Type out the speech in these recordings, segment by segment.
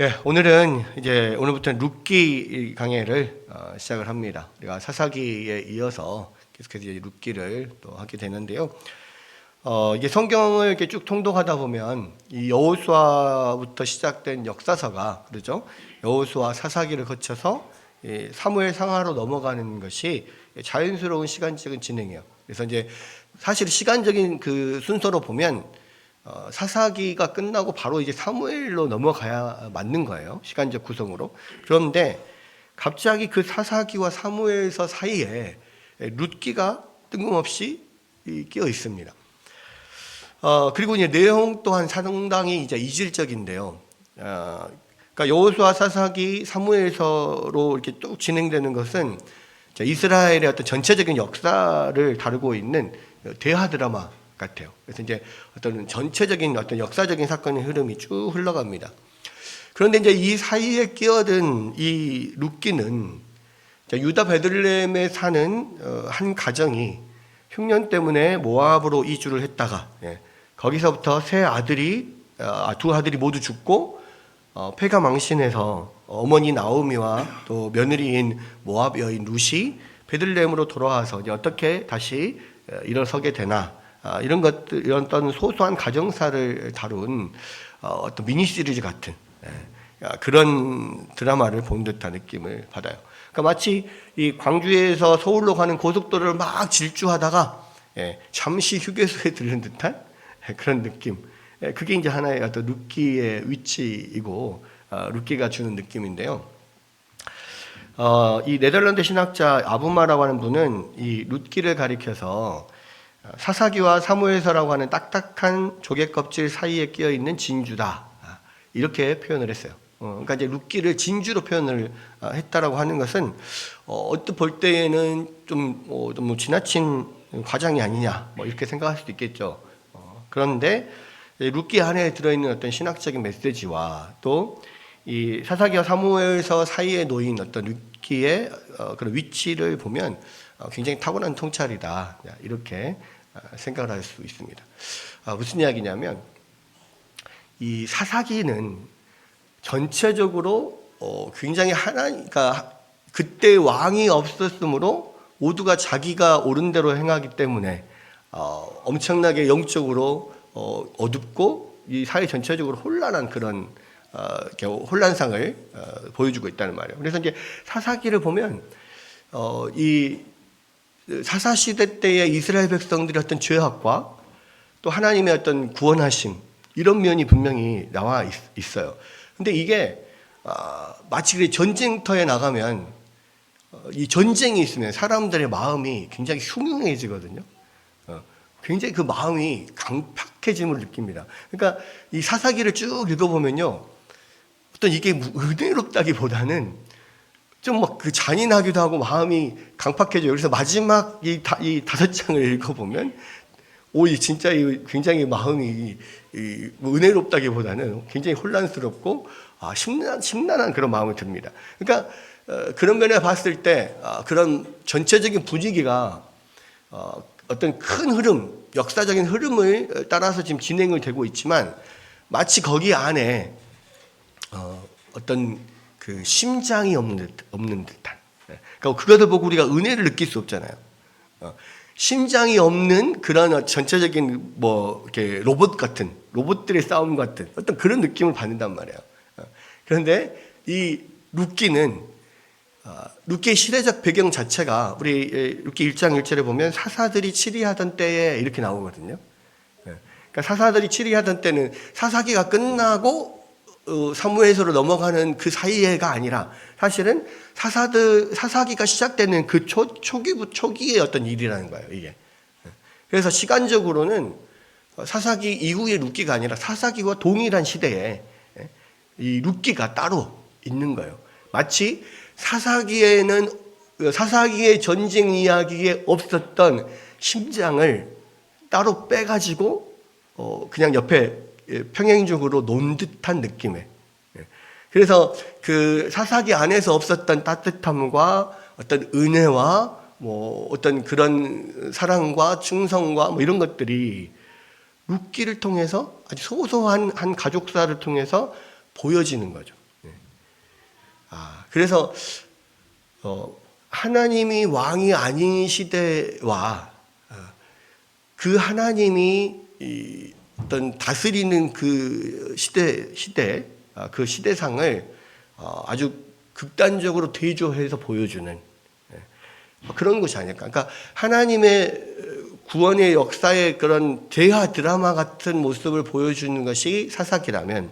예, 오늘은 이제 오늘부터 룻기 강해를 시작을 합니다. 우리가 사사기에 이어서 계속해서 이제 룻기를 또 하게 되는데요. 이게 성경을 이렇게 쭉 통독하다 보면 이 여호수아부터 시작된 역사서가 그렇죠. 여호수아 사사기를 거쳐서 사무엘 상하로 넘어가는 것이 자연스러운 시간적인 진행이에요. 그래서 이제 사실 시간적인 그 순서로 보면 사사기가 끝나고 바로 이제 사무엘로 넘어가야 맞는 거예요. 시간적 구성으로. 그런데 갑자기 그 사사기와 사무엘서 사이에 룻기가 뜬금없이 끼어 있습니다. 그리고 이제 내용 또한 상당히 이제 이질적인데요. 그러니까 여호수아 사사기 사무엘서로 이렇게 쭉 진행되는 것은 이스라엘의 어떤 전체적인 역사를 다루고 있는 대하 드라마 같아요. 그래서 이제 어떤 전체적인 어떤 역사적인 사건의 흐름이 쭉 흘러갑니다. 그런데 이제 이 사이에 끼어든 이 룻기는 유다 베들레헴에 사는 한 가정이 흉년 때문에 모압으로 이주를 했다가 거기서부터 두 아들이 모두 죽고 폐가 망신해서 어머니 나오미와 또 며느리인 모압 여인 룻이 베들레헴으로 돌아와서 이제 어떻게 다시 일어서게 되나 이런 것들, 이런 어떤 소소한 가정사를 다룬 어떤 미니 시리즈 같은 그런 드라마를 본 듯한 느낌을 받아요. 그러니까 마치 이 광주에서 서울로 가는 고속도로를 막 질주하다가 잠시 휴게소에 들른 듯한 그런 느낌. 그게 이제 하나의 어떤 룻기의 위치이고 룻기가 주는 느낌인데요. 이 네덜란드 신학자 아부마라고 하는 분은 이 룻기를 가리켜서 사사기와 사무엘서라고 하는 딱딱한 조개 껍질 사이에 끼어 있는 진주다 이렇게 표현을 했어요. 그러니까 이제 룻기를 진주로 표현을 했다라고 하는 것은 어떻게 볼 때에는 좀 지나친 과장이 아니냐 뭐 이렇게 생각할 수도 있겠죠. 그런데 룻기 안에 들어있는 어떤 신학적인 메시지와 또 이 사사기와 사무엘서 사이에 놓인 어떤 룻기의 그런 위치를 보면 굉장히 탁월한 통찰이다 이렇게 생각을 할 수 있습니다. 무슨 이야기냐면 이 사사기는 전체적으로 굉장히 그러니까 그때 왕이 없었으므로 모두가 자기가 옳은 대로 행하기 때문에 엄청나게 영적으로 어둡고 이 사회 전체적으로 혼란한 그런 혼란상을 보여주고 있다는 말이에요. 그래서 이제 사사기를 보면 이 사사시대 때의 이스라엘 백성들의 어떤 죄악과 또 하나님의 어떤 구원하심 이런 면이 분명히 나와 있어요. 근데 이게 마치 전쟁터에 나가면 이 전쟁이 있으면 사람들의 마음이 굉장히 흉흉해지거든요. 굉장히 그 마음이 강팍해짐을 느낍니다. 그러니까 이 사사기를 쭉 읽어보면요, 어떤 이게 은혜롭다기보다는 좀 막 그 잔인하기도 하고 마음이 강팍해져요. 그래서 마지막 이 5장을 읽어보면 진짜 굉장히 마음이 은혜롭다기보다는 굉장히 혼란스럽고 심란한 그런 마음이 듭니다. 그러니까 그런 면에 봤을 때 그런 전체적인 분위기가 어떤 큰 흐름, 역사적인 흐름을 따라서 지금 진행을 되고 있지만 마치 거기 안에 어떤 그 심장이 없는 듯한. 그러니까 그것을 보고 우리가 은혜를 느낄 수 없잖아요. 심장이 없는 그런 전체적인 이렇게 로봇들의 싸움 같은 어떤 그런 느낌을 받는단 말이에요. 그런데 이 룻기의 시대적 배경 자체가 우리 룻기 1장 1절에 보면 사사들이 치리하던 때에 이렇게 나오거든요. 그러니까 사사들이 치리하던 때는 사사기가 끝나고 사무엘서로 넘어가는 그 사이에가 아니라 사실은 사사기가 시작되는 그 초기의 어떤 일이라는 거예요, 이게. 그래서 시간적으로는 사사기 이후의 룻기가 아니라 사사기와 동일한 시대에 이 룻기가 따로 있는 거예요. 마치 사사기의 전쟁 이야기에 없었던 심장을 따로 빼가지고 그냥 옆에 평행적으로 놓은 듯한 느낌에. 그래서 그 사사기 안에서 없었던 따뜻함과 어떤 은혜와 어떤 그런 사랑과 충성과 이런 것들이 룻기를 통해서 아주 소소한 한 가족사를 통해서 보여지는 거죠. 그래서 하나님이 왕이 아닌 시대와 그 하나님이 어떤 다스리는 그 시대 그 시대상을 아주 극단적으로 대조해서 보여주는 그런 것이 아닐까. 그러니까 하나님의 구원의 역사의 그런 대하 드라마 같은 모습을 보여주는 것이 사사기라면,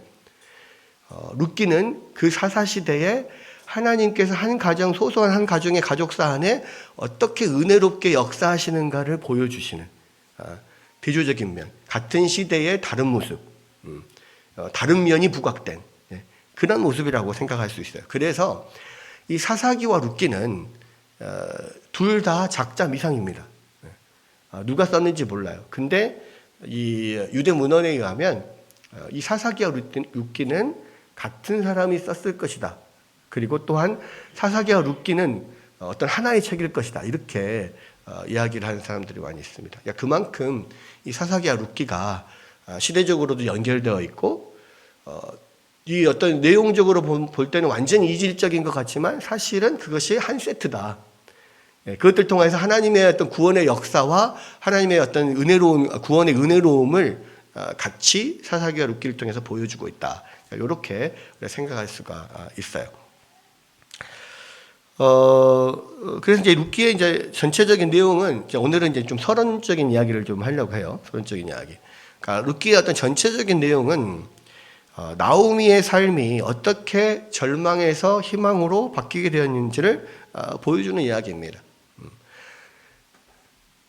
룻기는 그 사사 시대에 하나님께서 한 가정, 소소한 한 가정의 가족사 안에 어떻게 은혜롭게 역사하시는가를 보여주시는 대조적인 면, 같은 시대의 다른 모습, 다른 면이 부각된 그런 모습이라고 생각할 수 있어요. 그래서 이 사사기와 룻기는 둘 다 작자 미상입니다. 누가 썼는지 몰라요. 근데 이 유대 문헌에 의하면 이 사사기와 룻기는 같은 사람이 썼을 것이다. 그리고 또한 사사기와 룻기는 어떤 하나의 책일 것이다. 이렇게 이야기를 하는 사람들이 많이 있습니다. 그만큼 이 사사기와 룻기가 시대적으로도 연결되어 있고, 이 어떤 내용적으로 볼 때는 완전히 이질적인 것 같지만 사실은 그것이 한 세트다. 그것들 통해서 하나님의 어떤 구원의 역사와 하나님의 어떤 은혜로움, 구원의 은혜로움을 같이 사사기와 룻기를 통해서 보여주고 있다. 이렇게 생각할 수가 있어요. 그래서 이제 룻기의 이제 전체적인 내용은 오늘은 이제 좀 서론적인 이야기를 좀 하려고 해요. 서론적인 이야기. 그러니까 룻기의 어떤 전체적인 내용은 나오미의 삶이 어떻게 절망에서 희망으로 바뀌게 되었는지를 보여주는 이야기입니다.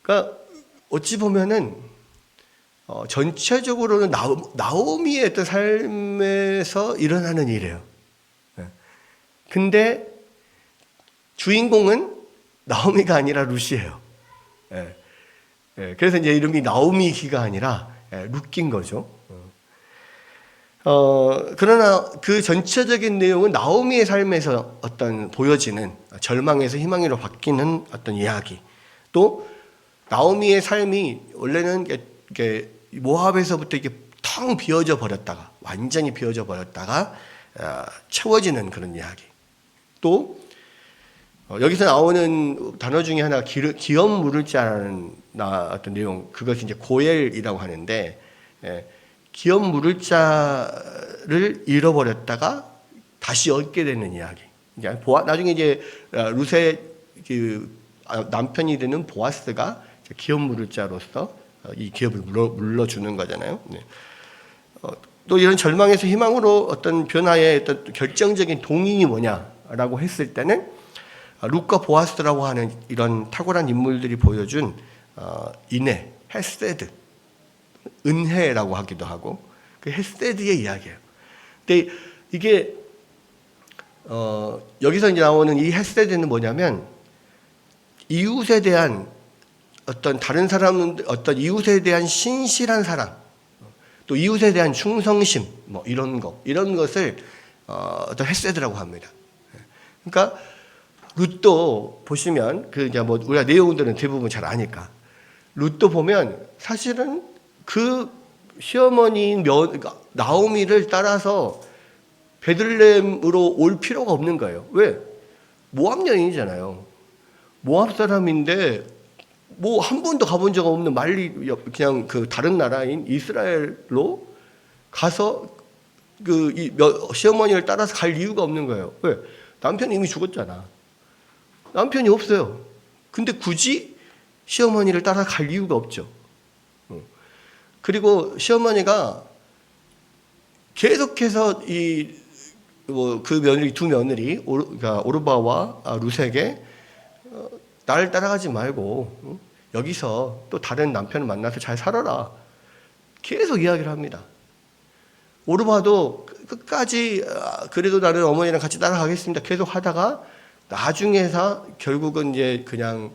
그러니까 어찌 보면은 전체적으로는 나오미의 어떤 삶에서 일어나는 일이에요. 근데 주인공은 나오미가 아니라 룻이에요. 그래서 이제 이름이 나오미기가 아니라 룻기인 거죠. 그러나 그 전체적인 내용은 나오미의 삶에서 어떤 보여지는 절망에서 희망으로 바뀌는 어떤 이야기, 또 나오미의 삶이 원래는 이렇게 모압에서부터 이렇게 텅 비어져 버렸다가 완전히 비어져 버렸다가 채워지는 그런 이야기. 또 여기서 나오는 단어 중에 하나 기업 물을 자라는 어떤 내용, 그것이 이제 고엘이라고 하는데, 기업 물을 자를 잃어버렸다가 다시 얻게 되는 이야기. 나중에 이제 룻의 그 남편이 되는 보아스가 기업 물을 자로서 이 기업을 물러주는 거잖아요. 또 이런 절망에서 희망으로 어떤 변화의 어떤 결정적인 동인이 뭐냐라고 했을 때는 룻과 보아스라고 하는 이런 탁월한 인물들이 보여준 인애, 헤세드, 은혜라고 하기도 하고, 그 헤세드의 이야기예요. 근데 이게 여기서 이제 나오는 이 헤세드는 뭐냐면, 이웃에 대한 어떤 다른 사람들, 어떤 이웃에 대한 신실한 사랑, 또 이웃에 대한 충성심, 뭐 이런 것을 어떤 헤세드라고 합니다. 그러니까 룻도 보시면 이제 뭐 우리가 내용들은 대부분 잘 아니까, 룻도 보면 사실은 그 시어머니인 나오미를 따라서 베들레헴으로 올 필요가 없는 거예요. 왜? 모압 여인이잖아요. 모압 사람인데 뭐 한 번도 가본 적 없는 그냥 그 다른 나라인 이스라엘로 가서 시어머니를 따라서 갈 이유가 없는 거예요. 왜? 남편이 이미 죽었잖아. 남편이 없어요. 근데 굳이 시어머니를 따라 갈 이유가 없죠. 그리고 시어머니가 계속해서 그 며느리, 두 며느리, 그러니까 오르바와 룻에게 나를 따라가지 말고 여기서 또 다른 남편을 만나서 잘 살아라, 계속 이야기를 합니다. 오르바도 끝까지 그래도 나는 어머니랑 같이 따라가겠습니다 계속 하다가 나중에서 결국은 이제 그냥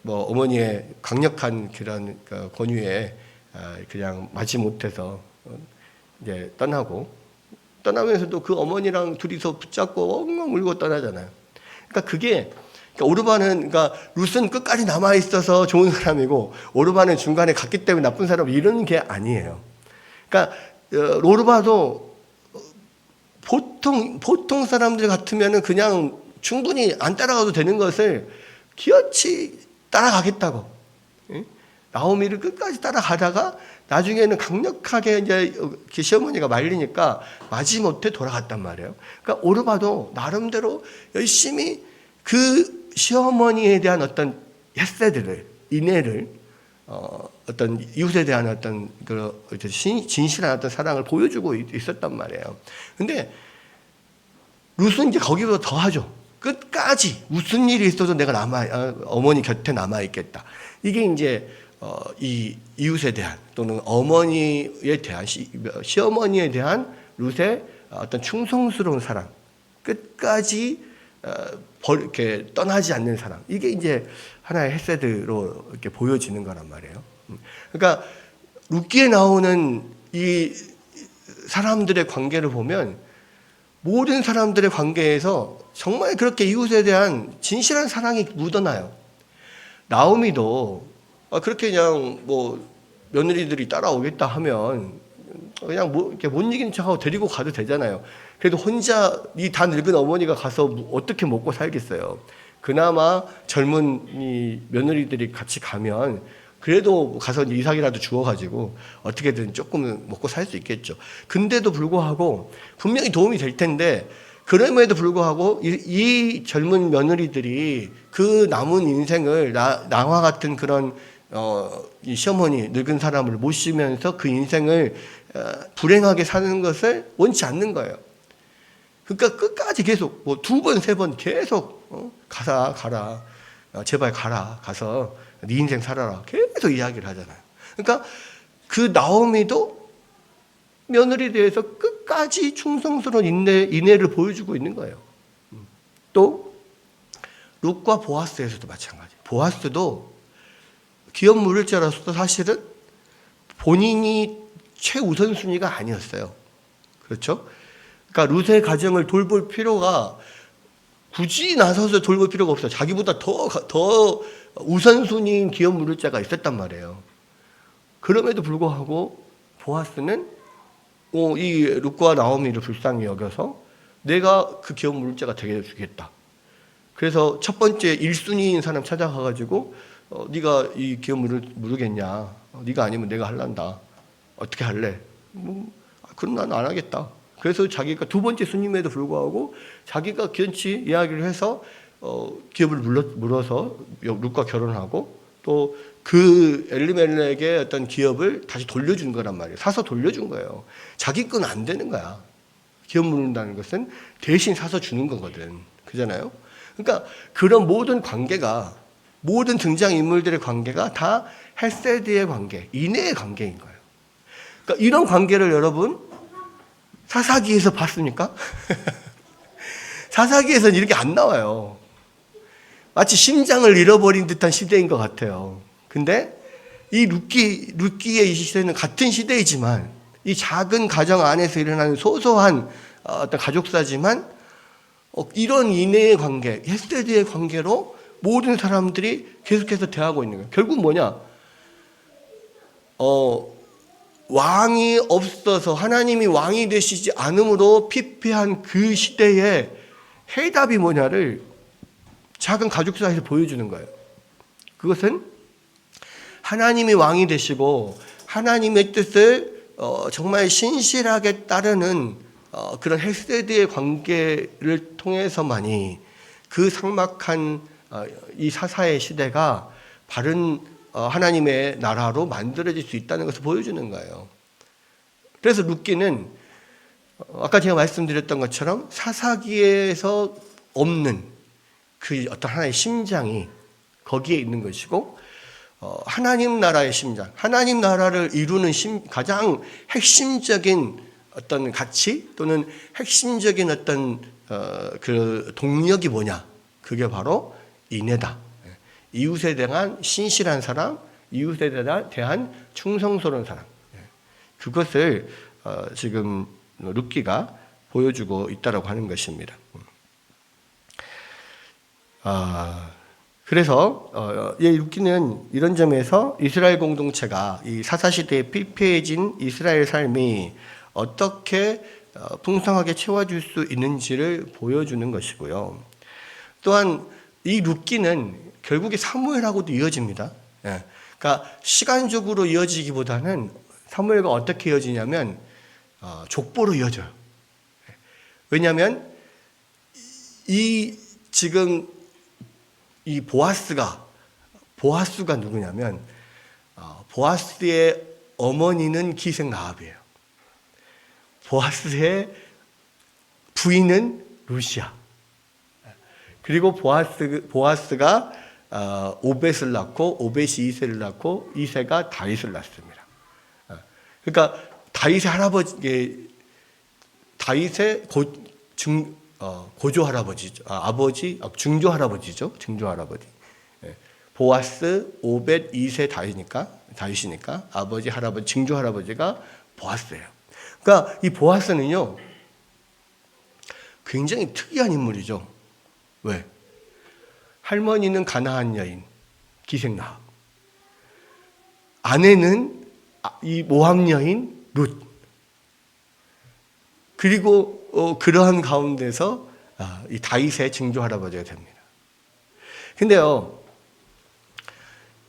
뭐 어머니의 강력한 그런 권유에 그냥 맞지 못해서 이제 떠나면서도 그 어머니랑 둘이서 붙잡고 엉엉 울고 떠나잖아요. 그러니까 오르바는, 룻은 끝까지 남아 있어서 좋은 사람이고 오르바는 중간에 갔기 때문에 나쁜 사람, 이런 게 아니에요. 그러니까 오르바도 보통 사람들 같으면은 그냥 충분히 안 따라가도 되는 것을 기어치 따라가겠다고. 예? 나오미를 끝까지 따라가다가 나중에는 강력하게 이제 시어머니가 말리니까 마지못해 돌아갔단 말이에요. 그러니까 오르바도 나름대로 열심히 그 시어머니에 대한 어떤 햇세들을, 인애를, 어떤 이웃에 대한 어떤 그 진실한 어떤 사랑을 보여주고 있었단 말이에요. 근데 룻은 이제 거기보다 더 하죠. 끝까지 무슨 일이 있어도 내가 어머니 곁에 남아 있겠다. 이게 이제 이 이웃에 대한 또는 어머니에 대한 시어머니에 대한 룻의 어떤 충성스러운 사랑, 끝까지 이렇게 떠나지 않는 사랑. 이게 이제 하나의 헤세드로 이렇게 보여지는 거란 말이에요. 그러니까 룻기에 나오는 이 사람들의 관계를 보면 모든 사람들의 관계에서 정말 그렇게 이웃에 대한 진실한 사랑이 묻어나요. 나오미도 그렇게 그냥 뭐 며느리들이 따라오겠다 하면 그냥 뭐 이렇게 못 이기는 척하고 데리고 가도 되잖아요. 그래도 혼자 이 다 늙은 어머니가 가서 어떻게 먹고 살겠어요. 그나마 젊은 이 며느리들이 같이 가면 그래도 가서 이삭이라도 주워가지고 어떻게든 조금은 먹고 살 수 있겠죠. 근데도 불구하고 분명히 도움이 될 텐데 그럼에도 불구하고 이 젊은 며느리들이 그 남은 인생을 나와 같은 그런 이 시어머니 늙은 사람을 모시면서 그 인생을 불행하게 사는 것을 원치 않는 거예요. 그러니까 끝까지 계속 뭐 2번, 3번 계속 가라 제발 가라 가서 네 인생 살아라 계속 이야기를 하잖아요. 그러니까 그 나오미도 며느리에 대해서 끝까지 충성스러운 인애를 보여주고 있는 거예요. 또 룻과 보아스에서도 마찬가지. 보아스도 기업 물을자로서 사실은 본인이 최우선순위가 아니었어요. 그렇죠? 그러니까 룻의 가정을 돌볼 필요가 굳이 나서서 돌볼 필요가 없어요. 자기보다 더 우선순위인 기업 물을 자가 있었단 말이에요. 그럼에도 불구하고 보아스는 이 룻과 나오미를 불쌍히 여겨서 내가 그 기업 물을 자가 되게 해주겠다. 그래서 첫 번째 1순위인 사람 찾아가가지고 네가 이 기업 물으겠냐. 네가 아니면 내가 할란다. 어떻게 할래? 그럼 난 안 하겠다. 그래서 자기가 2번째 순임에도 불구하고 자기가 견치 이야기를 해서 기업을 물어서 룻과 결혼하고 또 그 엘리멜렉의 어떤 기업을 다시 돌려준 거란 말이에요. 사서 돌려준 거예요. 자기 건 안 되는 거야. 기업 물는다는 것은 대신 사서 주는 거거든. 그잖아요. 그러니까 그런 모든 관계가 모든 등장인물들의 관계가 다 헬세드의 관계, 인애의 관계인 거예요. 그러니까 이런 관계를 여러분 사사기에서 봤습니까? 사사기에서는 이렇게 안 나와요. 마치 심장을 잃어버린 듯한 시대인 것 같아요. 근데 이 룻기의 이 시대는 같은 시대이지만 이 작은 가정 안에서 일어나는 소소한 어떤 가족사지만 이런 인애의 관계, 헬세드의 관계로 모든 사람들이 계속해서 대하고 있는 거예요. 결국 뭐냐? 왕이 없어서 하나님이 왕이 되시지 않음으로 피폐한 그 시대의 해답이 뭐냐를 작은 가족사에서 보여주는 거예요. 그것은 하나님이 왕이 되시고 하나님의 뜻을 정말 신실하게 따르는 그런 헬세드의 관계를 통해서만이 그 삭막한 이 사사의 시대가 바른 하나님의 나라로 만들어질 수 있다는 것을 보여주는 거예요. 그래서 룻기는 아까 제가 말씀드렸던 것처럼 사사기에서 없는 그 어떤 하나의 심장이 거기에 있는 것이고 하나님 나라의 심장, 하나님 나라를 이루는 가장 핵심적인 어떤 가치 또는 핵심적인 어떤 그 동력이 뭐냐? 그게 바로 인애다. 이웃에 대한 신실한 사랑, 이웃에 대한 충성스러운 사랑. 그것을 지금 룻기가 보여주고 있다라고 하는 것입니다. 그래서 룻기는 이런 점에서 이스라엘 공동체가 이 사사시대에 피폐해진 이스라엘 삶이 어떻게 풍성하게 채워줄 수 있는지를 보여주는 것이고요. 또한 이 룻기는 결국에 사무엘하고도 이어집니다. 그러니까 시간적으로 이어지기보다는 사무엘과 어떻게 이어지냐면 족보로 이어져요. 왜냐하면 지금 이 보아스가 누구냐면 보아스의 어머니는 기생 라합이에요. 보아스의 부인은 루시아. 그리고 보아스가 오벳을 낳고 오벳이 이새를 낳고 이새가 다윗을 낳습니다. 그러니까 다윗의 할아버지, 다윗의 고조 할아버지죠. 중조 할아버지죠. 중조 할아버지. 보아스, 오벳, 이새, 다윗이니까 아버지, 할아버지, 증조 할아버지가 보아스예요. 그러니까 이 보아스는요, 굉장히 특이한 인물이죠. 왜? 할머니는 가나안 여인, 기생 라합. 아내는 이 모압 여인 룻. 그리고 그러한 가운데서 이 다윗의 증조 할아버지가 됩니다. 근데요,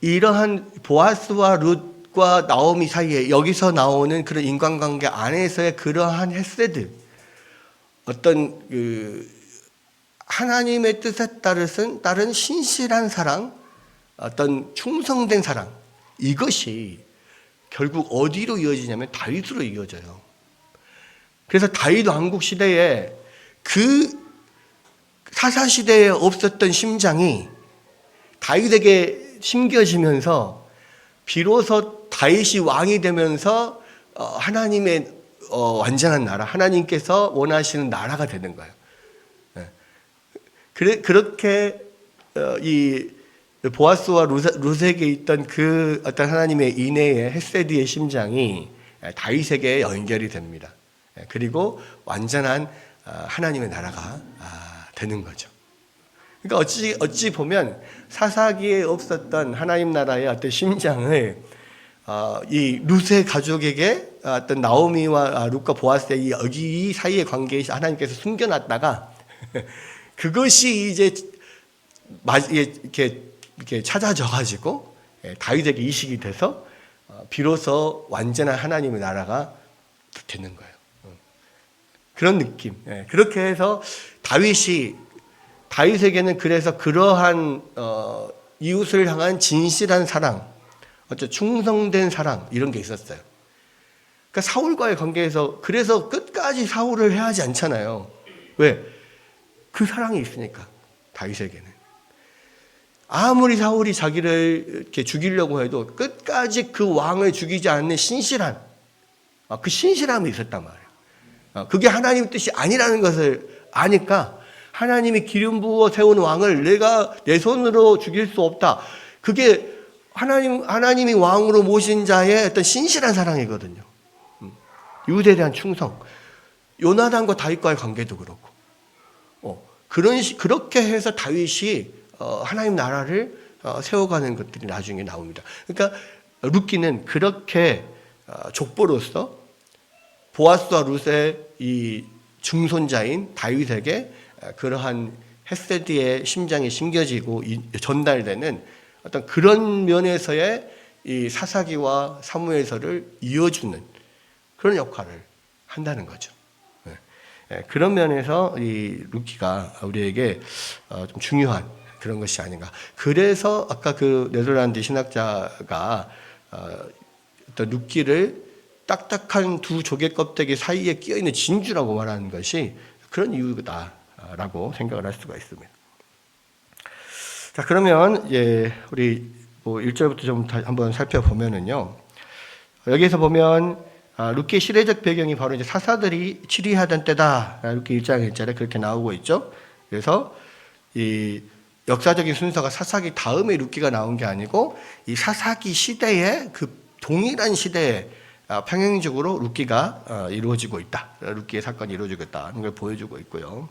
이러한 보아스와 룻과 나오미 사이에 여기서 나오는 그런 인간관계 안에서의 그러한 헤세드, 어떤 하나님의 뜻에 따른 신실한 사랑, 어떤 충성된 사랑, 이것이 결국 어디로 이어지냐면 다윗으로 이어져요. 그래서 다윗 왕국 시대에 그 사사 시대에 없었던 심장이 다윗에게 심겨지면서 비로소 다윗이 왕이 되면서 하나님의 완전한 나라, 하나님께서 원하시는 나라가 되는 거예요. 그렇게 이 보아스와 룻에게 있던 그 어떤 하나님의 인애의 헤세드의 심장이 다윗에게 연결이 됩니다. 그리고 완전한 하나님의 나라가 되는 거죠. 그러니까 어찌 보면 사사기에 없었던 하나님 나라의 어떤 심장을 이 룻의 가족에게 어떤 나오미와 룻과 보아스의 이 사이의 관계에 하나님께서 숨겨놨다가 그것이 이제 이렇게 찾아져가지고 다윗에게 이식이 돼서 비로소 완전한 하나님의 나라가 되는 거예요. 그런 느낌. 그렇게 해서 다윗에게는 그래서 그러한 이웃을 향한 진실한 사랑, 어떤 충성된 사랑 이런 게 있었어요. 그러니까 사울과의 관계에서 그래서 끝까지 사울을 해하지 않잖아요. 왜? 그 사랑이 있으니까 다윗에게는. 아무리 사울이 자기를 이렇게 죽이려고 해도 끝까지 그 왕을 죽이지 않는 신실한 그 신실함이 있었단 말이에요. 그게 하나님의 뜻이 아니라는 것을 아니까 하나님이 기름 부어 세운 왕을 내가 내 손으로 죽일 수 없다. 그게 하나님이 왕으로 모신 자의 어떤 신실한 사랑이거든요. 유대에 대한 충성. 요나단과 다윗과의 관계도 그렇고. 그렇게 해서 다윗이 하나님 나라를 세워가는 것들이 나중에 나옵니다. 그러니까 룻기는 그렇게 족보로서 보아스와 룻의 이 증손자인 다윗에게 그러한 헤세드의 심장이 심겨지고 전달되는 어떤 그런 면에서의 이 사사기와 사무엘서를 이어주는 그런 역할을 한다는 거죠. 그런 면에서 이 룻기가 우리에게 좀 중요한 그런 것이 아닌가. 그래서 아까 그 네덜란드 신학자가 어떤 룻기를 딱딱한 두 조개 껍데기 사이에 끼어 있는 진주라고 말하는 것이 그런 이유다라고 생각을 할 수가 있습니다. 자, 그러면 우리 1절부터 좀 한번 살펴보면은요. 여기서 보면 룻기의 시대적 배경이 바로 이제 사사들이 치리하던 때다. 룻기 1장 1절에 그렇게 나오고 있죠. 그래서 이 역사적인 순서가 사사기 다음에 룻기가 나온 게 아니고 이 사사기 시대에 그 동일한 시대에 평행적으로 룻기가 이루어지고 있다. 룻기의 사건이 이루어지고 있다는 걸 보여주고 있고요.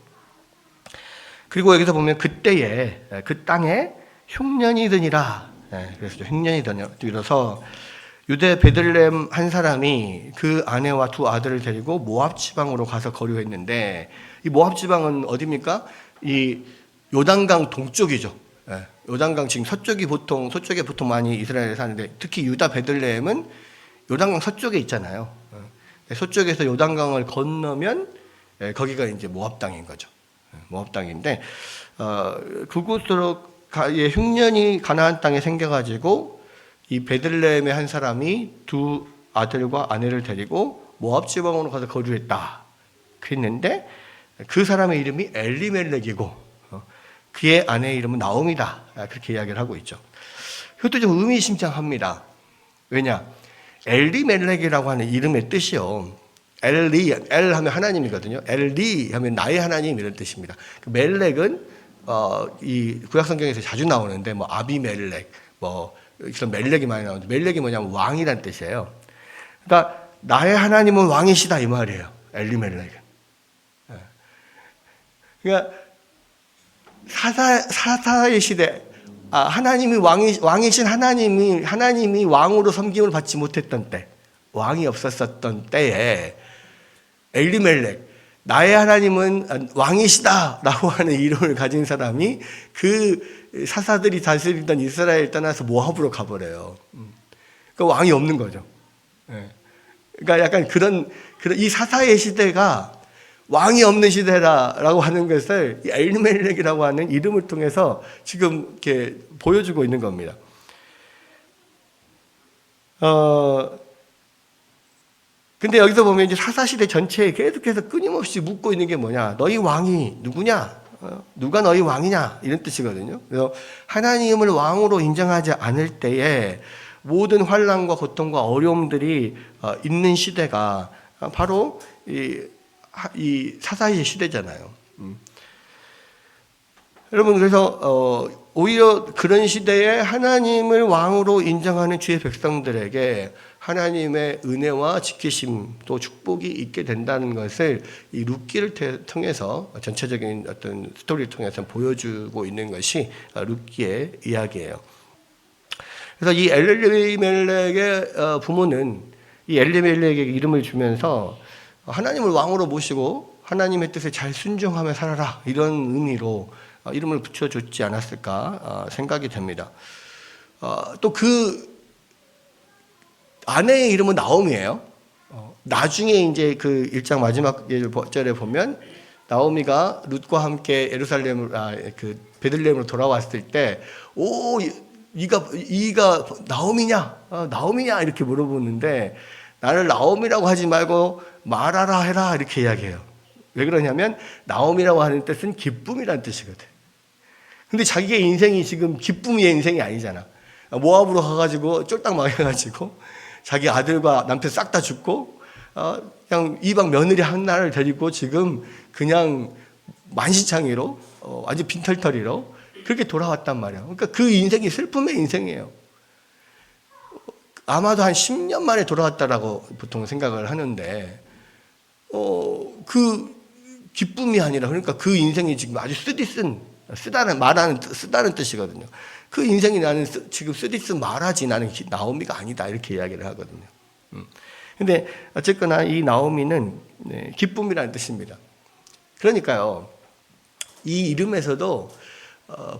그리고 여기서 보면 그때에 그 땅에 흉년이 드니라. 그래서 흉년이 들어서 유대 베들레헴 한 사람이 그 아내와 두 아들을 데리고 모압 지방으로 가서 거류했는데, 이 모압 지방은 어디입니까? 이 요단강 동쪽이죠. 예, 요단강 지금 서쪽에 보통 많이 이스라엘에 사는데, 특히 유다 베들레헴은 요단강 서쪽에 있잖아요. 서쪽에서 요단강을 건너면 거기가 이제 모압 땅인 거죠. 모압 땅인데, 그곳으로 흉년이 가나안 땅에 생겨가지고 이 베들레헴의 한 사람이 두 아들과 아내를 데리고 모압 지방으로 가서 거주했다. 그랬는데 그 사람의 이름이 엘리멜렉이고 그의 아내의 이름은 나옴이다. 그렇게 이야기를 하고 있죠. 이것도 좀 의미심장합니다. 왜냐? 엘리멜렉이라고 하는 이름의 뜻이요. 엘 하면 하나님이거든요. 엘리 하면 나의 하나님 이런 뜻입니다. 그 멜렉은 이 구약 성경에서 자주 나오는데 뭐 아비멜렉 뭐 그런 멜렉이 많이 나오는데, 멜렉이 뭐냐면 왕이란 뜻이에요. 그러니까 나의 하나님은 왕이시다 이 말이에요. 엘리멜렉은. 그러니까 사사의 시대, 하나님이 왕이신 하나님이 왕으로 섬김을 받지 못했던 때, 왕이 없었던 때에 엘리멜렉, 나의 하나님은 왕이시다라고 하는 이름을 가진 사람이 그 사사들이 다스리던 이스라엘 떠나서 모압으로 가버려요. 그러니까 왕이 없는 거죠. 그러니까 약간 그런 이 사사의 시대가 왕이 없는 시대라고 하는 것을 엘리멜렉이라고 하는 이름을 통해서 지금 이렇게 보여주고 있는 겁니다. 근데 여기서 보면 이제 사사시대 전체에 계속해서 끊임없이 묻고 있는 게 뭐냐? 너희 왕이 누구냐? 누가 너희 왕이냐? 이런 뜻이거든요. 그래서 하나님을 왕으로 인정하지 않을 때에 모든 환난과 고통과 어려움들이 있는 시대가 바로 이 사사의 시대잖아요. 여러분, 그래서 오히려 그런 시대에 하나님을 왕으로 인정하는 주의 백성들에게 하나님의 은혜와 지키심 또 축복이 있게 된다는 것을 이 룻기를 통해서, 전체적인 어떤 스토리를 통해서 보여주고 있는 것이 룻기의 이야기예요. 그래서 이 엘리멜렉의 부모는 이 엘리멜렉에게 이름을 주면서 하나님을 왕으로 모시고 하나님의 뜻에 잘 순종하며 살아라, 이런 의미로 이름을 붙여줬지 않았을까 생각이 됩니다. 또 그 아내의 이름은 나옴이에요. 나중에 이제 그 1장 마지막 절에 보면 나오미가 룻과 함께 그 베들레헴으로 돌아왔을 때, 이가 나옴이냐? 나옴이냐? 이렇게 물어보는데, 나를 나옴이라고 하지 말고 말하라 해라, 이렇게 이야기해요. 왜 그러냐면 나옴이라고 하는 뜻은 기쁨이라는 뜻이거든. 근데 자기의 인생이 지금 기쁨의 인생이 아니잖아. 모압으로 가가지고 쫄딱 망해가지고 자기 아들과 남편 싹 다 죽고 그냥 이방 며느리 하나를 데리고 지금 그냥 만시창이로 완전 빈털터리로 그렇게 돌아왔단 말이야. 그러니까 그 인생이 슬픔의 인생이에요. 아마도 한 10년 만에 돌아왔다라고 보통 생각을 하는데, 그 기쁨이 아니라, 그러니까 그 인생이 지금 아주 쓰다는 뜻이거든요. 그 인생이 나는 지금 말하지, 나는 나오미가 아니다, 이렇게 이야기를 하거든요. 근데 어쨌거나 이 나오미는 기쁨이라는 뜻입니다. 그러니까요, 이 이름에서도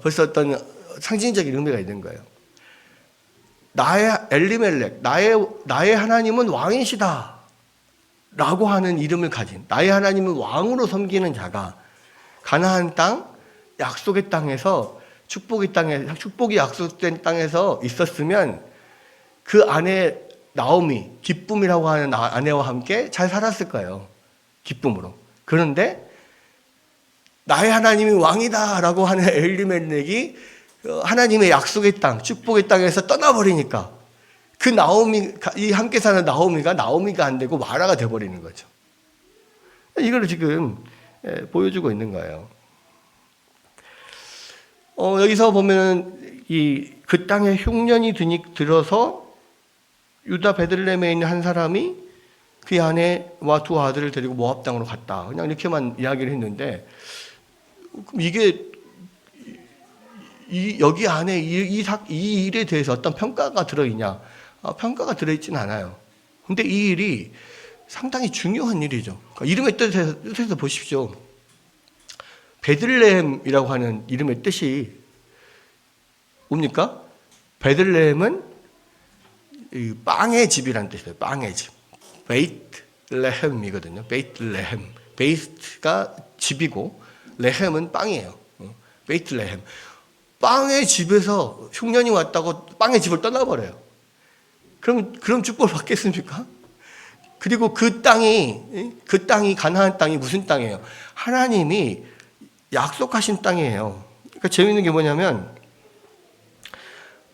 벌써 어떤 상징적인 의미가 있는 거예요. 나의 엘리멜렉, 나의 하나님은 왕이시다 라고 하는 이름을 가진, 나의 하나님은 왕으로 섬기는 자가 가나안 땅, 약속의 땅에서 축복이 약속된 땅에서 있었으면 그 아내 나오미, 기쁨이라고 하는 아내와 함께 잘 살았을 거예요. 기쁨으로. 그런데 나의 하나님이 왕이다 라고 하는 엘리멜렉이 하나님의 약속의 땅, 축복의 땅에서 떠나버리니까 그 이 함께 사는 나오미가 안 되고 마라가 돼버리는 거죠. 이걸 지금 보여주고 있는 거예요. 여기서 보면은 그 땅에 흉년이 들어서 유다 베들레헴에 있는 한 사람이 그 아내와 두 아들을 데리고 모압 땅으로 갔다. 그냥 이렇게만 이야기를 했는데, 그럼 이게 여기 안에 이 일에 대해서 어떤 평가가 들어있냐? 평가가 들어있지는 않아요. 근데 이 일이 상당히 중요한 일이죠. 그러니까 이름의 뜻에서 보십시오. 베들레헴이라고 하는 이름의 뜻이 뭡니까? 베들레헴은 빵의 집이라는 뜻이에요. 빵의 집. 베이트레헴이거든요. 베이트레헴. 베이트가 집이고 레헴은 빵이에요. 베이트레헴. 빵의 집에서 흉년이 왔다고 빵의 집을 떠나버려요. 그럼 축복을 받겠습니까? 그리고 그 땅이 가나안 땅이 무슨 땅이에요? 하나님이 약속하신 땅이에요. 그러니까 재미있는 게 뭐냐면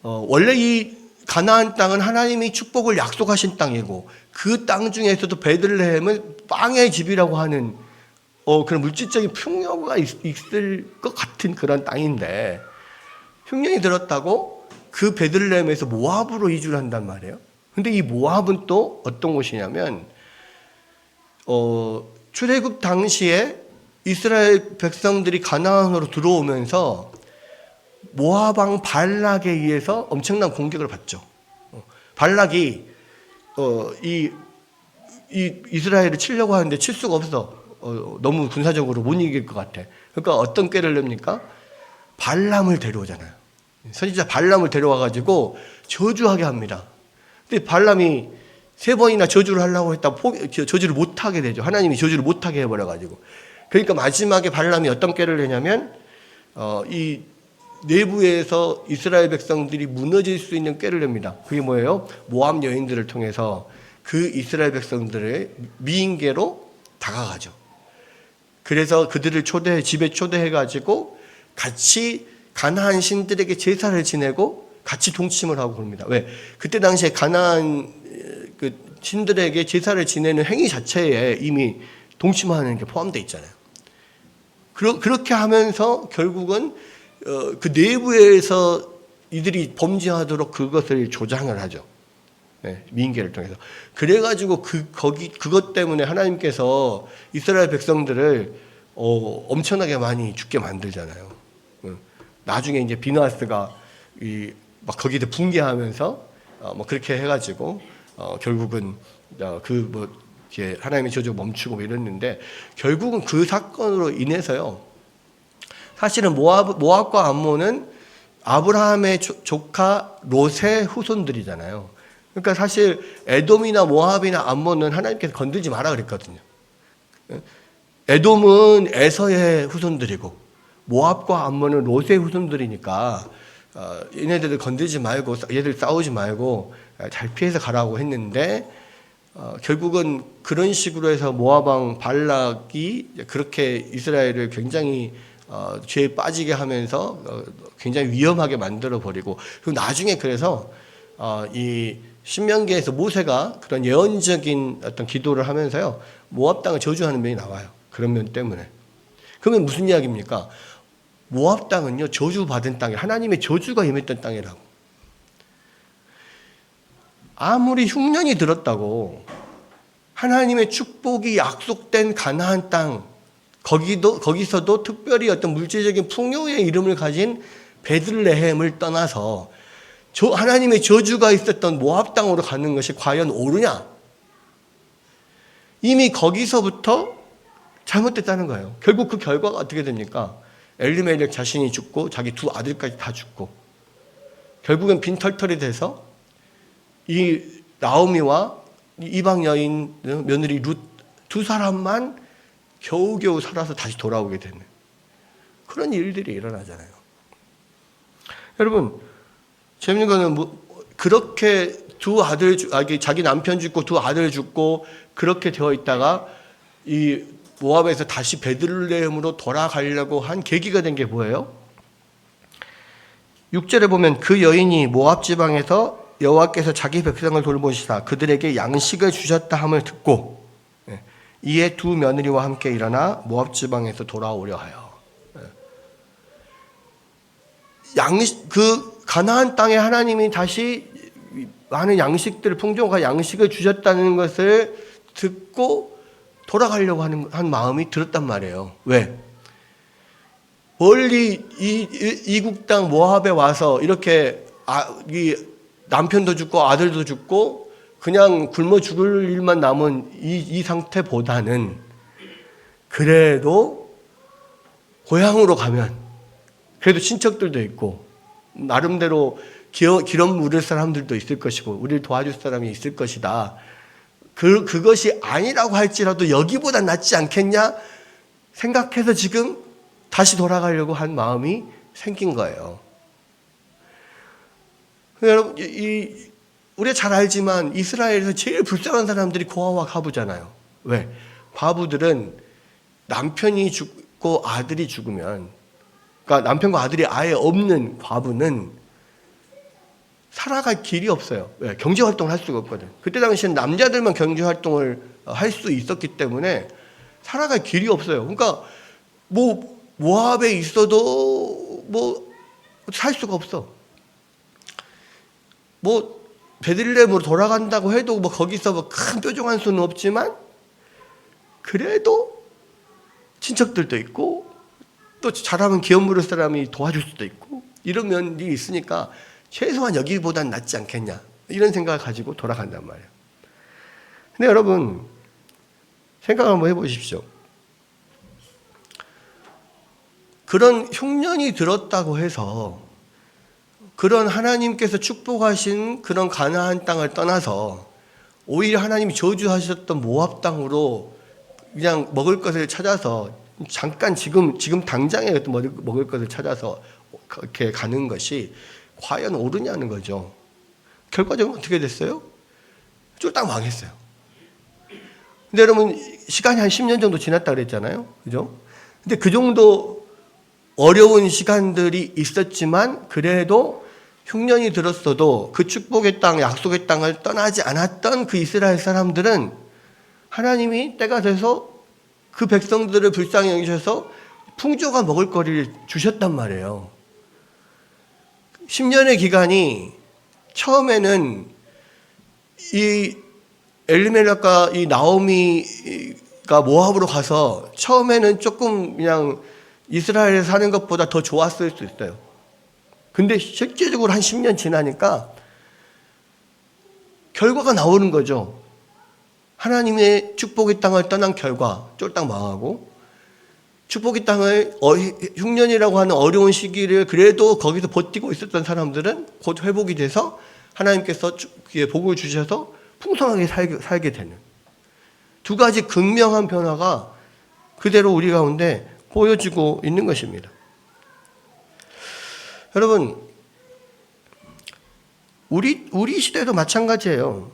원래 이 가나안 땅은 하나님이 축복을 약속하신 땅이고 그 땅 중에서도 베들레헴은 빵의 집이라고 하는 그런 물질적인 풍요가 있을 것 같은 그런 땅인데 흉년이 들었다고 그 베들레헴에서 모압으로 이주를 한단 말이에요. 근데 이 모압은 또 어떤 곳이냐면 출애굽 당시에 이스라엘 백성들이 가나안으로 들어오면서 모압 왕 발락에 의해서 엄청난 공격을 받죠. 발락이 이 이스라엘을 치려고 하는데 칠 수가 없어. 너무 군사적으로 못 이길 것 같아. 그러니까 어떤 꾀를 냅니까? 발람을 데려오잖아요. 선지자 발람을 데려와 가지고 저주하게 합니다. 근데 발람이 3번이나 저주를 하려고 했다 저주를 못 하게 되죠. 하나님이 저주를 못 하게 해버려 가지고. 그러니까 마지막에 발람이 어떤 꾀를 내냐면 이 내부에서 이스라엘 백성들이 무너질 수 있는 꾀를 냅니다. 그게 뭐예요? 모압 여인들을 통해서 그 이스라엘 백성들의 미인계로 다가가죠. 그래서 그들을 집에 초대해가지고 같이 가나안 신들에게 제사를 지내고 같이 동침을 하고 그럽니다. 왜? 그때 당시에 가나안 그 신들에게 제사를 지내는 행위 자체에 이미 동침하는 게 포함되어 있잖아요. 그렇게 하면서 결국은 그 내부에서 이들이 범죄하도록 그것을 조장을 하죠. 네, 미인계를 통해서. 그래가지고 그것 때문에 하나님께서 이스라엘 백성들을 엄청나게 많이 죽게 만들잖아요. 나중에 이제 비느하스가 막 거기에 붕괴하면서 뭐 그렇게 해가지고 결국은 이렇게 하나님의 저주가 멈추고 뭐 이랬는데 결국은 그 사건으로 인해서요. 사실은 모압과 암몬은 아브라함의 조카 롯의 후손들이잖아요. 그러니까 사실 에돔이나 모압이나 암몬은 하나님께서 건들지 마라 그랬거든요. 에돔은 에서의 후손들이고 모압과 암몬은 롯의 후손들이니까 얘네들을 건들지 말고 얘들 싸우지 말고 잘 피해서 가라고 했는데 결국은 그런 식으로 해서 모압 왕 발락이 그렇게 이스라엘을 굉장히 죄에 빠지게 하면서 굉장히 위험하게 만들어 버리고 그리고 나중에 그래서 이 신명기에서 모세가 그런 예언적인 어떤 기도를 하면서요 모압 땅을 저주하는 면이 나와요. 그런 면 때문에. 그러면 무슨 이야기입니까? 모압 땅은요 저주받은 땅이 하나님의 저주가 임했던 땅이라고. 아무리 흉년이 들었다고 하나님의 축복이 약속된 가나안 땅 거기서도 특별히 어떤 물질적인 풍요의 이름을 가진 베들레헴을 떠나서 하나님의 저주가 있었던 모압 땅으로 가는 것이 과연 옳으냐? 이미 거기서부터 잘못됐다는 거예요. 결국 그 결과가 어떻게 됩니까? 엘리멜렉 자신이 죽고 자기 2 아들까지 다 죽고 결국엔 빈털털이 돼서 이 나오미와 이방 여인 며느리 룻 2 사람만 겨우겨우 살아서 다시 돌아오게 되는 그런 일들이 일어나잖아요. 여러분 재밌는 거는 그렇게 2 아들 자기 남편 죽고 2 아들 죽고 그렇게 되어 있다가 이 모압에서 다시 베들레헴으로 돌아가려고 한 계기가 된 게 뭐예요? 6절에 보면 그 여인이 모압 지방에서 여호와께서 자기 백성을 돌보시사 그들에게 양식을 주셨다 함을 듣고 이에 2 며느리와 함께 일어나 모압 지방에서 돌아오려 하여 그 가나안 땅에 하나님이 다시 많은 양식들을 풍족한 양식을 주셨다는 것을 듣고 돌아가려고 한 마음이 들었단 말이에요. 왜? 멀리 이국 땅 모압에 와서 이렇게 남편도 죽고 아들도 죽고 그냥 굶어 죽을 일만 남은 이 상태보다는 그래도 고향으로 가면 그래도 친척들도 있고 나름대로 기름 물을 사람들도 있을 것이고 우리를 도와줄 사람이 있을 것이다. 그것이 아니라고 할지라도 여기보다 낫지 않겠냐 생각해서 지금 다시 돌아가려고 한 마음이 생긴 거예요. 여러분, 우리가 잘 알지만 이스라엘에서 제일 불쌍한 사람들이 고아와 과부잖아요. 왜? 과부들은 남편이 죽고 아들이 죽으면, 그러니까 남편과 아들이 아예 없는 과부는 살아갈 길이 없어요. 왜? 경제활동을 할 수가 없거든. 그때 당시엔 남자들만 경제활동을 할 수 있었기 때문에 살아갈 길이 없어요. 그러니까 모압에 있어도 살 수가 없어. 베들레헴으로 돌아간다고 해도 거기서 큰 뾰족한 수는 없지만 그래도 친척들도 있고 또 잘하면 기업 물을 사람이 도와줄 수도 있고 이런 면이 있으니까 최소한 여기보단 낫지 않겠냐 이런 생각을 가지고 돌아간단 말이에요. 근데 여러분 생각 한번 해보십시오. 그런 흉년이 들었다고 해서 그런 하나님께서 축복하신 그런 가나안 땅을 떠나서 오히려 하나님이 저주하셨던 모압 땅으로 그냥 먹을 것을 찾아서 잠깐 지금 당장에 먹을 것을 찾아서 그렇게 가는 것이 과연 옳으냐는 거죠. 결과적으로 어떻게 됐어요? 쫄딱 망했어요. 근데 여러분 시간이 한 10년 정도 지났다 그랬잖아요. 그죠? 근데 그 정도 어려운 시간들이 있었지만 그래도 흉년이 들었어도 그 축복의 땅, 약속의 땅을 떠나지 않았던 그 이스라엘 사람들은 하나님이 때가 돼서 그 백성들을 불쌍히 여기셔서 풍족한 먹을거리를 주셨단 말이에요. 10년의 기간이 처음에는 이 엘리멜렉과 이 나오미가 모압으로 가서 처음에는 조금 그냥 이스라엘에 사는 것보다 더 좋았을 수 있어요. 근데 실제적으로 한 10년 지나니까 결과가 나오는 거죠. 하나님의 축복의 땅을 떠난 결과 쫄딱 망하고 축복의 땅을 흉년이라고 하는 어려운 시기를 그래도 거기서 버티고 있었던 사람들은 곧 회복이 돼서 하나님께서 복을 주셔서 풍성하게 살게 되는 두 가지 극명한 변화가 그대로 우리 가운데 보여지고 있는 것입니다. 여러분, 우리 시대도 마찬가지예요.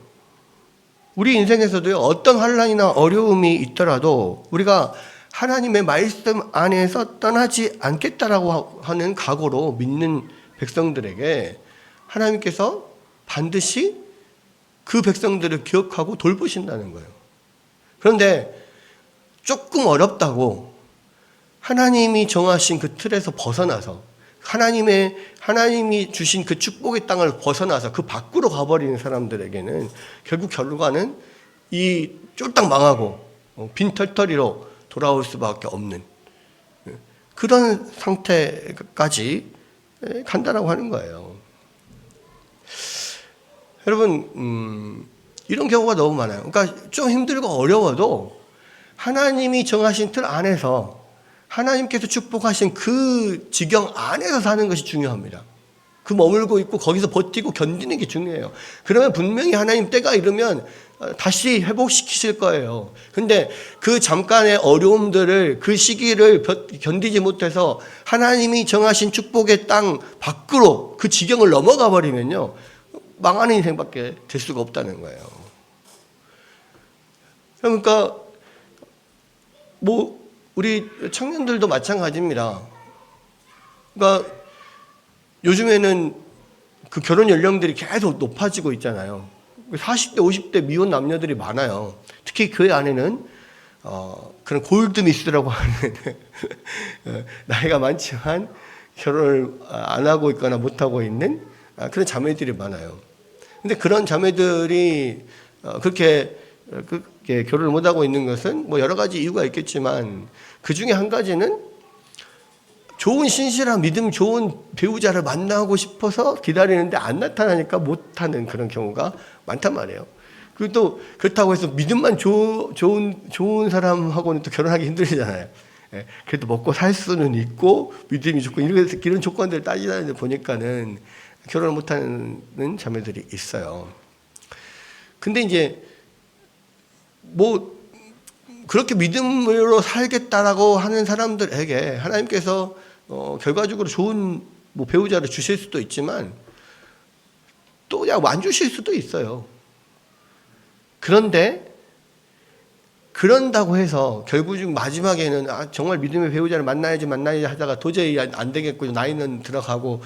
우리 인생에서도요, 어떤 환난이나 어려움이 있더라도 우리가 하나님의 말씀 안에서 떠나지 않겠다라고 하는 각오로 믿는 백성들에게 하나님께서 반드시 그 백성들을 기억하고 돌보신다는 거예요. 그런데 조금 어렵다고 하나님이 정하신 그 틀에서 벗어나서 하나님이 주신 그 축복의 땅을 벗어나서 그 밖으로 가버리는 사람들에게는 결국 결과는 이 쫄딱 망하고 빈털터리로 돌아올 수밖에 없는 그런 상태까지 간다라고 하는 거예요. 여러분, 이런 경우가 너무 많아요. 그러니까 좀 힘들고 어려워도 하나님이 정하신 틀 안에서 하나님께서 축복하신 그 지경 안에서 사는 것이 중요합니다. 그 머물고 있고 거기서 버티고 견디는 게 중요해요. 그러면 분명히 하나님 때가 이르면 다시 회복시키실 거예요. 근데 그 잠깐의 어려움들을 그 시기를 견디지 못해서 하나님이 정하신 축복의 땅 밖으로 그 지경을 넘어가 버리면요. 망하는 인생밖에 될 수가 없다는 거예요. 그러니까 우리 청년들도 마찬가지입니다. 그러니까 요즘에는 그 결혼 연령들이 계속 높아지고 있잖아요. 40대, 50대 미혼 남녀들이 많아요. 특히 그 안에는 그런 골드미스라고 하는 나이가 많지만 결혼을 안 하고 있거나 못 하고 있는 그런 자매들이 많아요. 근데 그런 자매들이 그렇게 결혼을 못 하고 있는 것은 여러 가지 이유가 있겠지만 그 중에 한 가지는 좋은 신실한 믿음 좋은 배우자를 만나고 싶어서 기다리는데 안 나타나니까 못하는 그런 경우가 많단 말이에요. 그리고 또 그렇다고 해서 믿음만 좋은 사람하고는 또 결혼하기 힘들잖아요. 예, 그래도 먹고 살 수는 있고 믿음이 좋고 이런 조건들을 따지다 보니까는 결혼을 못하는 자매들이 있어요. 근데 이제 뭐 그렇게 믿음으로 살겠다라고 하는 사람들에게 하나님께서 결과적으로 좋은 뭐 배우자를 주실 수도 있지만 또 그냥 안 주실 수도 있어요. 그런데 그런다고 해서 결국 마지막에는 정말 믿음의 배우자를 만나야지 하다가 도저히 안 되겠고 나이는 들어가고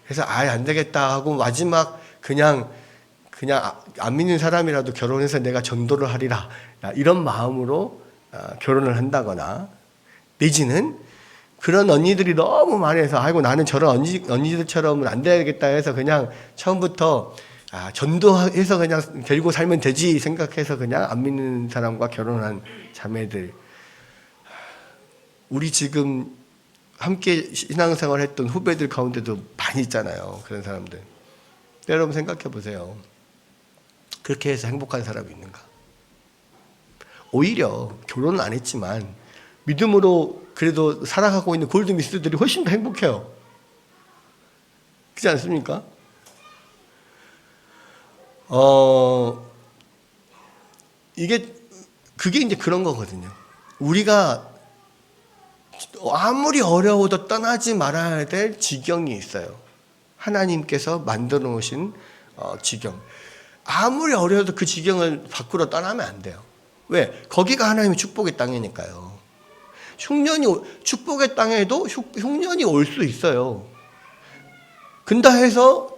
해서 아예 안 되겠다 하고 마지막 그냥 안 믿는 사람이라도 결혼해서 내가 전도를 하리라 이런 마음으로 결혼을 한다거나 내지는 그런 언니들이 너무 많아서 아이고 나는 저런 언니들처럼은 안 되겠다 해서 그냥 처음부터 전도해서 그냥 데리고 살면 되지 생각해서 그냥 안 믿는 사람과 결혼한 자매들, 우리 지금 함께 신앙생활 했던 후배들 가운데도 많이 있잖아요. 그런 사람들. 여러분 생각해 보세요. 그렇게 해서 행복한 사람이 있는가? 오히려 결혼은 안 했지만 믿음으로 그래도 살아가고 있는 골드미스들이 훨씬 더 행복해요. 그렇지 않습니까? 그게 이제 그런 거거든요. 우리가 아무리 어려워도 떠나지 말아야 될 지경이 있어요. 하나님께서 만들어 놓으신 지경. 아무리 어려워도 그 지경을 밖으로 떠나면 안 돼요. 왜? 거기가 하나님의 축복의 땅이니까요. 축복의 땅에도 흉년이 올 수 있어요. 근다 해서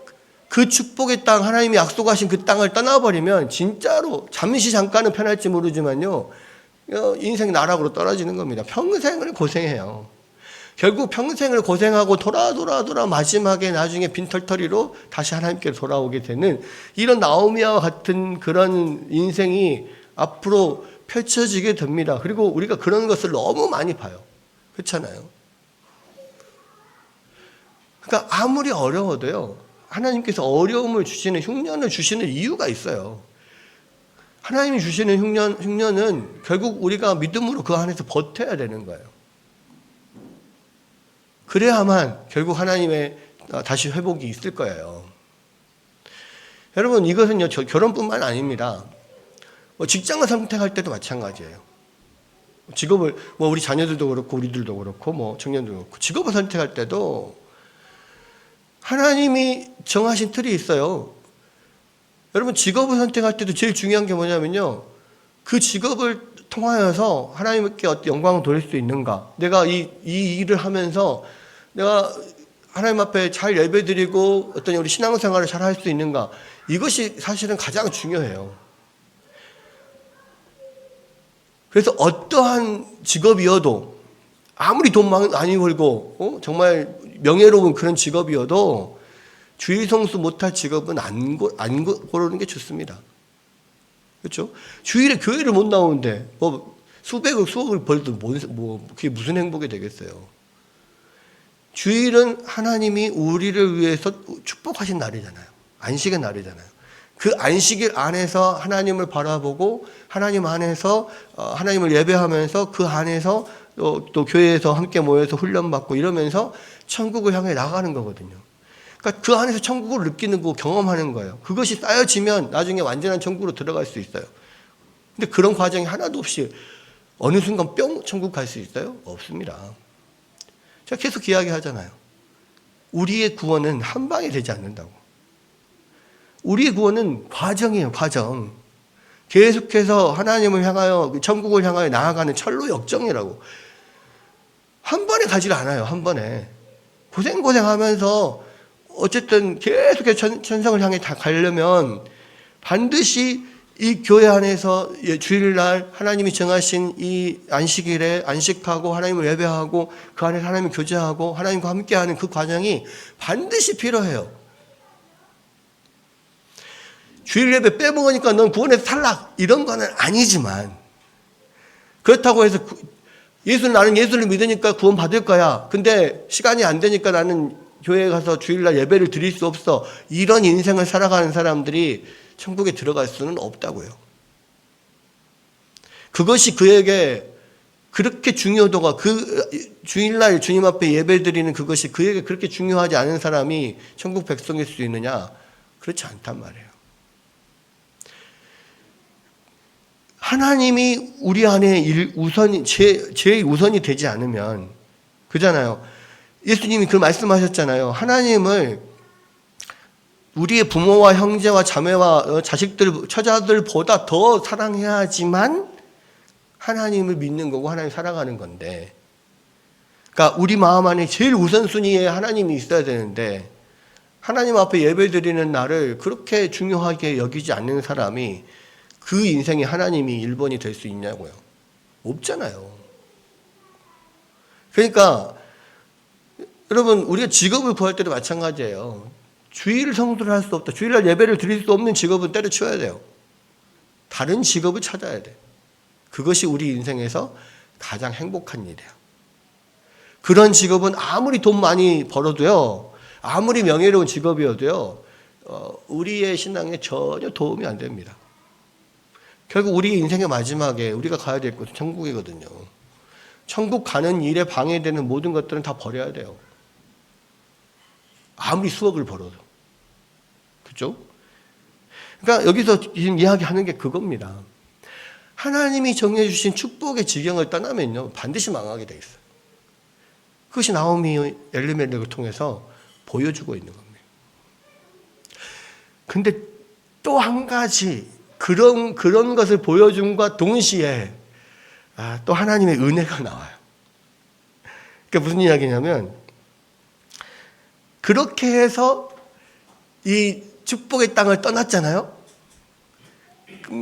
그 축복의 땅, 하나님이 약속하신 그 땅을 떠나버리면 진짜로 잠깐은 편할지 모르지만요, 인생 나락으로 떨어지는 겁니다. 평생을 고생해요. 결국 평생을 고생하고 돌아 마지막에 나중에 빈털터리로 다시 하나님께 돌아오게 되는 이런 나오미와 같은 그런 인생이 앞으로 펼쳐지게 됩니다. 그리고 우리가 그런 것을 너무 많이 봐요. 그렇잖아요. 그러니까 아무리 어려워도요, 하나님께서 어려움을 주시는 흉년을 주시는 이유가 있어요. 하나님이 주시는 흉년은 결국 우리가 믿음으로 그 안에서 버텨야 되는 거예요. 그래야만 결국 하나님의 다시 회복이 있을 거예요. 여러분, 이것은요, 결혼뿐만 아닙니다. 직장을 선택할 때도 마찬가지예요. 직업을, 우리 자녀들도 그렇고, 우리들도 그렇고, 청년들도 그렇고, 직업을 선택할 때도 하나님이 정하신 틀이 있어요. 여러분, 직업을 선택할 때도 제일 중요한 게 뭐냐면요, 그 직업을 통하여서 하나님께 어떤 영광을 돌릴 수 있는가. 내가 이 일을 하면서 내가 하나님 앞에 잘 예배드리고 어떤 우리 신앙생활을 잘 할 수 있는가. 이것이 사실은 가장 중요해요. 그래서 어떠한 직업이어도 아무리 돈 많이 벌고 정말 명예로운 그런 직업이어도 주일 성수 못할 직업은 안 고르는 게 좋습니다. 그렇죠? 주일에 교회를 못 나오는데 수백억 수억을 벌도 그게 무슨 행복이 되겠어요? 주일은 하나님이 우리를 위해서 축복하신 날이잖아요. 안식의 날이잖아요. 그 안식일 안에서 하나님을 바라보고 하나님 안에서 하나님을 예배하면서 그 안에서 또 교회에서 함께 모여서 훈련받고 이러면서 천국을 향해 나가는 거거든요. 그러니까 그 안에서 천국을 느끼는 거 경험하는 거예요. 그것이 쌓여지면 나중에 완전한 천국으로 들어갈 수 있어요. 근데 그런 과정이 하나도 없이 어느 순간 뿅 천국 갈 수 있어요? 없습니다. 제가 계속 이야기하잖아요. 우리의 구원은 한 방에 되지 않는다고. 우리의 구원은 과정이에요, 과정. 계속해서 하나님을 향하여, 천국을 향하여 나아가는 철로 역정이라고. 한 번에 가지 않아요, 한 번에. 고생하면서 어쨌든 계속해서 천성을 향해 다 가려면 반드시 이 교회 안에서 주일날 하나님이 정하신 이 안식일에 안식하고 하나님을 예배하고 그 안에서 하나님을 교제하고 하나님과 함께하는 그 과정이 반드시 필요해요. 주일 예배 빼먹으니까 넌 구원에서 탈락 이런 거는 아니지만 그렇다고 해서 나는 예수를 믿으니까 구원 받을 거야. 근데 시간이 안 되니까 나는 교회에 가서 주일날 예배를 드릴 수 없어. 이런 인생을 살아가는 사람들이 천국에 들어갈 수는 없다고요. 그것이 그에게 그렇게 중요도가, 주일날 주님 앞에 예배 드리는 그것이 그에게 그렇게 중요하지 않은 사람이 천국 백성일 수 있느냐? 그렇지 않단 말이에요. 하나님이 우리 안에 제일 우선이 되지 않으면, 그잖아요. 예수님이 그 말씀하셨잖아요. 하나님을 우리의 부모와 형제와 자매와 자식들, 처자들보다 더 사랑해야지만 하나님을 믿는 거고 하나님 살아가는 건데, 그러니까 우리 마음 안에 제일 우선순위에 하나님이 있어야 되는데 하나님 앞에 예배드리는 날을 그렇게 중요하게 여기지 않는 사람이 그 인생에 하나님이 1번이 될 수 있냐고요. 없잖아요. 그러니까 여러분, 우리가 직업을 구할 때도 마찬가지예요. 주일 성수를 할 수 없다, 주일날 예배를 드릴 수 없는 직업은 때려치워야 돼요. 다른 직업을 찾아야 돼. 그것이 우리 인생에서 가장 행복한 일이야. 그런 직업은 아무리 돈 많이 벌어도요, 아무리 명예로운 직업이어도요, 우리의 신앙에 전혀 도움이 안 됩니다. 결국 우리 인생의 마지막에 우리가 가야 될 곳은 천국이거든요. 천국 가는 일에 방해되는 모든 것들은 다 버려야 돼요. 아무리 수억을 벌어도. 그렇죠? 그러니까 여기서 지금 이야기하는 게 그겁니다. 하나님이 정해주신 축복의 지경을 떠나면요, 반드시 망하게 돼 있어요. 그것이 나오미 엘리멜렉을 통해서 보여주고 있는 겁니다. 근데 또 한 가지 그런 것을 보여줌과 동시에 또 하나님의 은혜가 나와요. 그러니까 무슨 이야기냐면, 그렇게 해서 이 축복의 땅을 떠났잖아요.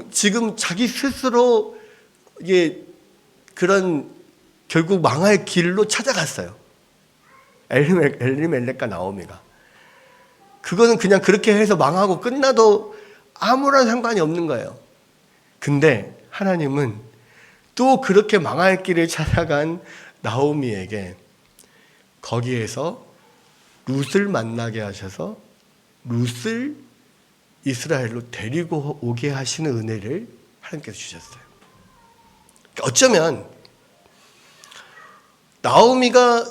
지금 자기 스스로 이게 그런 결국 망할 길로 찾아갔어요. 엘리멜렉과 나오미가. 그거는 그냥 그렇게 해서 망하고 끝나도 아무런 상관이 없는 거예요. 근데 하나님은 또 그렇게 망할 길을 찾아간 나오미에게 거기에서 룻을 만나게 하셔서 룻을 이스라엘로 데리고 오게 하시는 은혜를 하나님께서 주셨어요. 어쩌면 나오미가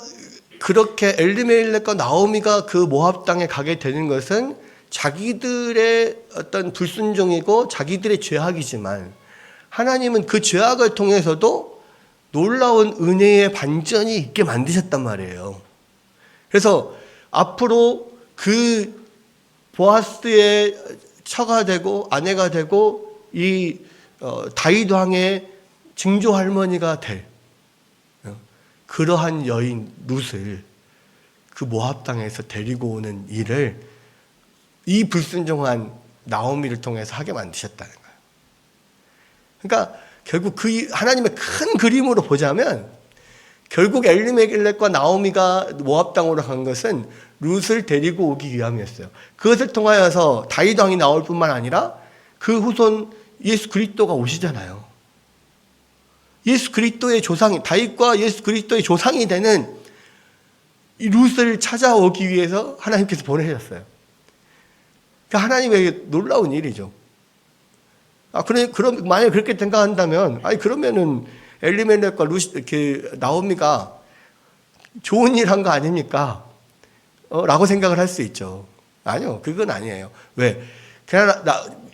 그렇게 엘리멜렉과 나오미가 그 모압 땅에 가게 되는 것은 자기들의 어떤 불순종이고 자기들의 죄악이지만, 하나님은 그 죄악을 통해서도 놀라운 은혜의 반전이 있게 만드셨단 말이에요. 그래서 앞으로 그 보아스의 처가 되고 아내가 되고 이 다윗 왕의 증조 할머니가 될 그러한 여인 룻을 그 모압 땅에서 데리고 오는 일을 이 불순종한 나오미를 통해서 하게 만드셨다는 거예요. 그러니까 결국 그 하나님의 큰 그림으로 보자면, 결국 엘리멜렉과 나오미가 모압 땅으로 간 것은 룻을 데리고 오기 위함이었어요. 그것을 통하여서 다윗 왕이 나올 뿐만 아니라 그 후손 예수 그리스도가 오시잖아요. 예수 그리스도의 조상이, 다윗과 예수 그리스도의 조상이 되는 이 룻을 찾아오기 위해서 하나님께서 보내셨어요. 그러니까 하나님에게 놀라운 일이죠. 그럼 만약 그렇게 생각한다면, 그러면은 엘리멜렉과 나오미가 좋은 일 한 거 아닙니까? 라고 생각을 할 수 있죠. 아니요, 그건 아니에요. 왜? 그냥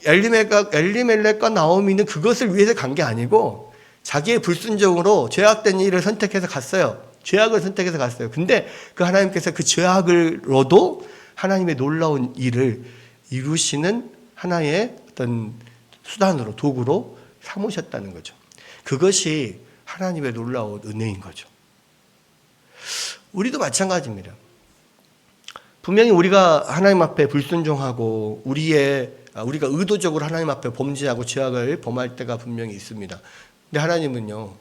엘리멜렉과 나오미는 그것을 위해서 간 게 아니고 자기의 불순종으로 죄악된 일을 선택해서 갔어요. 죄악을 선택해서 갔어요. 근데 그 하나님께서 그 죄악으로도 하나님의 놀라운 일을 이루시는 하나의 어떤 수단으로, 도구로 삼으셨다는 거죠. 그것이 하나님의 놀라운 은혜인 거죠. 우리도 마찬가지입니다. 분명히 우리가 하나님 앞에 불순종하고 우리가 의도적으로 하나님 앞에 범죄하고 죄악을 범할 때가 분명히 있습니다. 근데 하나님은요,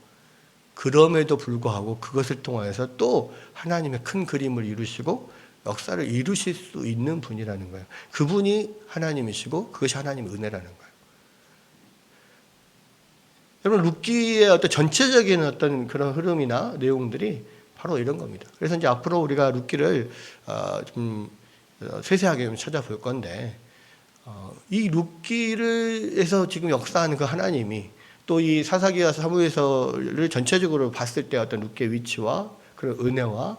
그럼에도 불구하고 그것을 통해서 또 하나님의 큰 그림을 이루시고 역사를 이루실 수 있는 분이라는 거예요. 그분이 하나님이시고 그것이 하나님의 은혜라는 거예요. 여러분 룻기의 어떤 전체적인 어떤 그런 흐름이나 내용들이 바로 이런 겁니다. 그래서 이제 앞으로 우리가 룻기를 좀 세세하게 좀 찾아볼 건데 이 룻기를에서 지금 역사하는 그 하나님이 또 이 사사기와 사무엘서를 전체적으로 봤을 때 어떤 룻기의 위치와 그런 은혜와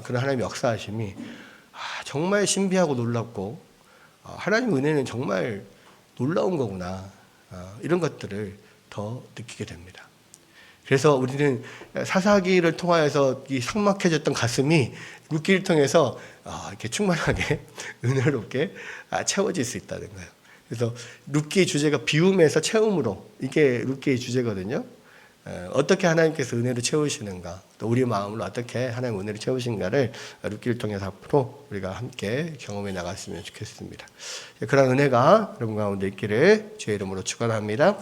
그런 하나님의 역사하심이 정말 신비하고 놀랍고 하나님 은혜는 정말 놀라운 거구나 이런 것들을 더 느끼게 됩니다. 그래서 우리는 사사기를 통하여서 이 삭막해졌던 가슴이 룻기를 통해서 이렇게 충만하게 은혜롭게 채워질 수 있다는 거예요. 그래서 룻기의 주제가 비움에서 채움으로 이게 룻기의 주제거든요. 어떻게 하나님께서 은혜를 채우시는가, 또 우리 마음을 어떻게 하나님 은혜를 채우신가를 룻기를 통해서 앞으로 우리가 함께 경험해 나갔으면 좋겠습니다. 그런 은혜가 여러분 가운데 있기를 주의 이름으로 축원합니다.